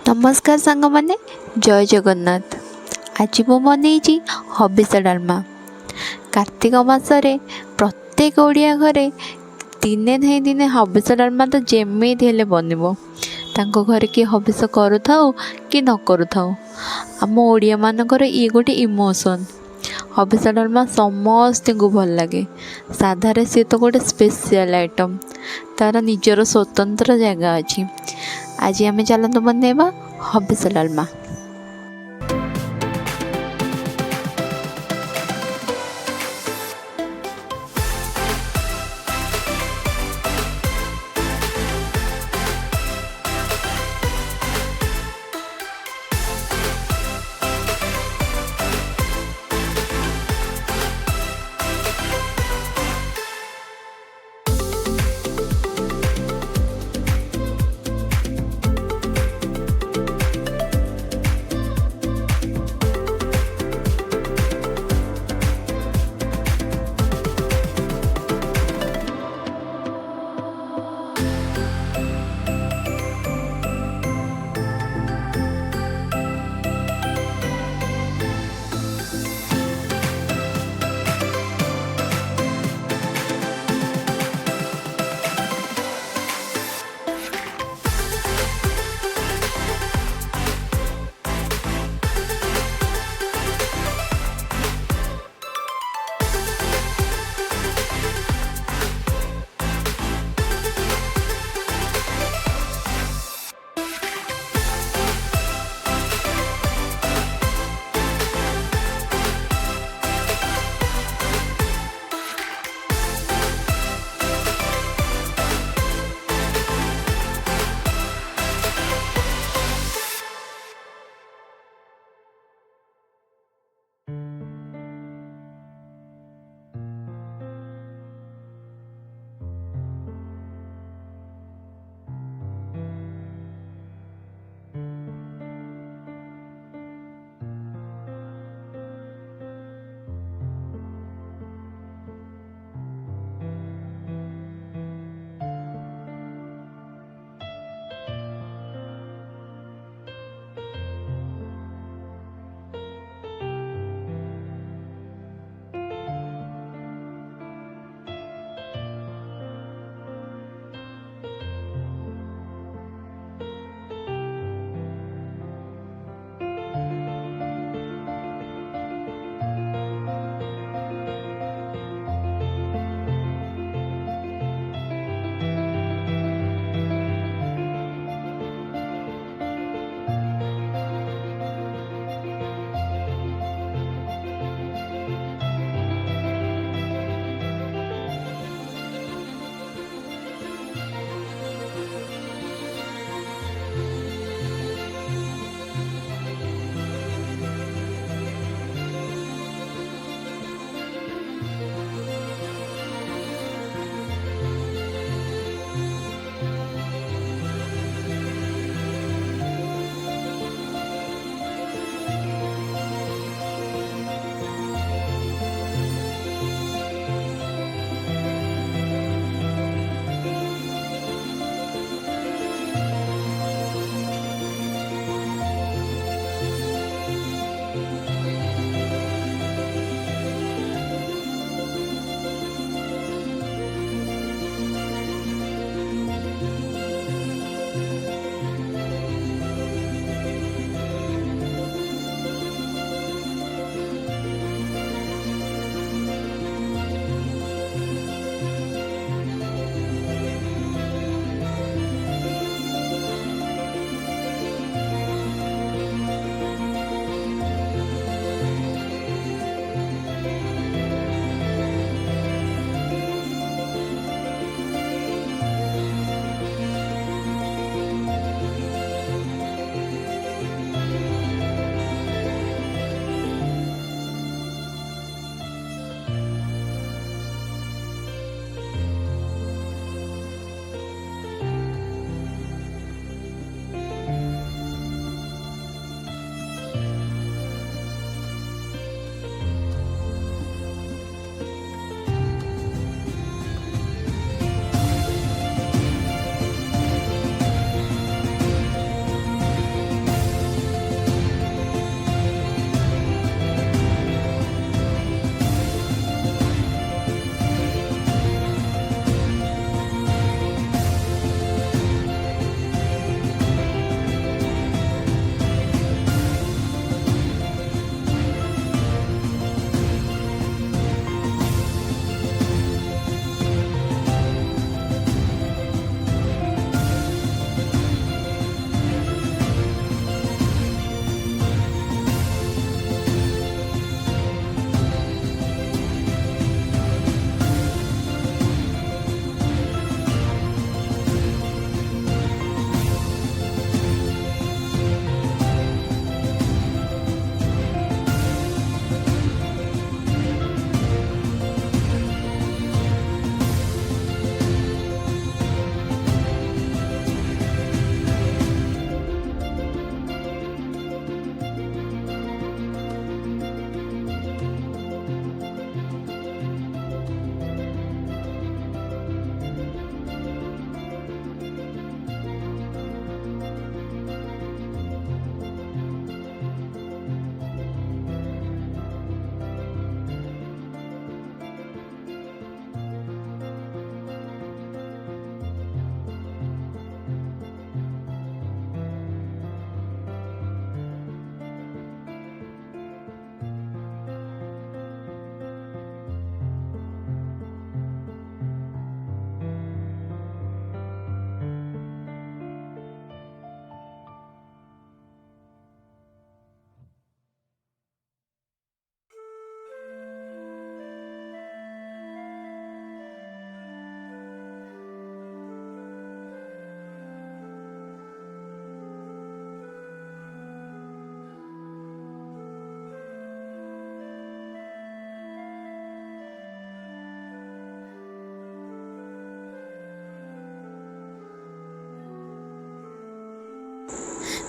नमस्कार सांग मैंने जय जगन्नाथ। आज मु बन हबिष डालमा। कार्तिक मासरे प्रत्येक ओडिया घरे दिने नहीं दिने हबिष डालमा तो जेमिति हेले बनइबो। तांको घरे किए हबिष करूथाऊ कि न करूथाऊ, आम ओडिया मानकर ये गोटे इमोशन। हबिष डालमा समस्त को भल लगे। साधारे सी तो गोटे स्पेशल आइटम, तार निजर स्वतंत्र जगह अच्छी। आज आम चलते बनइबा हबिष डालमा।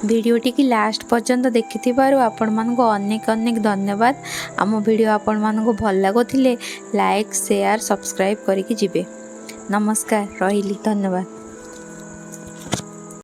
भिडियोटी की लास्ट पर्यंत देखिथिबारु आपण मानको अनेक अनेक धन्यवाद। आम भिडियो आपण मानको भल लागुथिले लाइक शेयर सब्सक्राइब करिकि जिबे। नमस्कार, रहिली, धन्यवाद।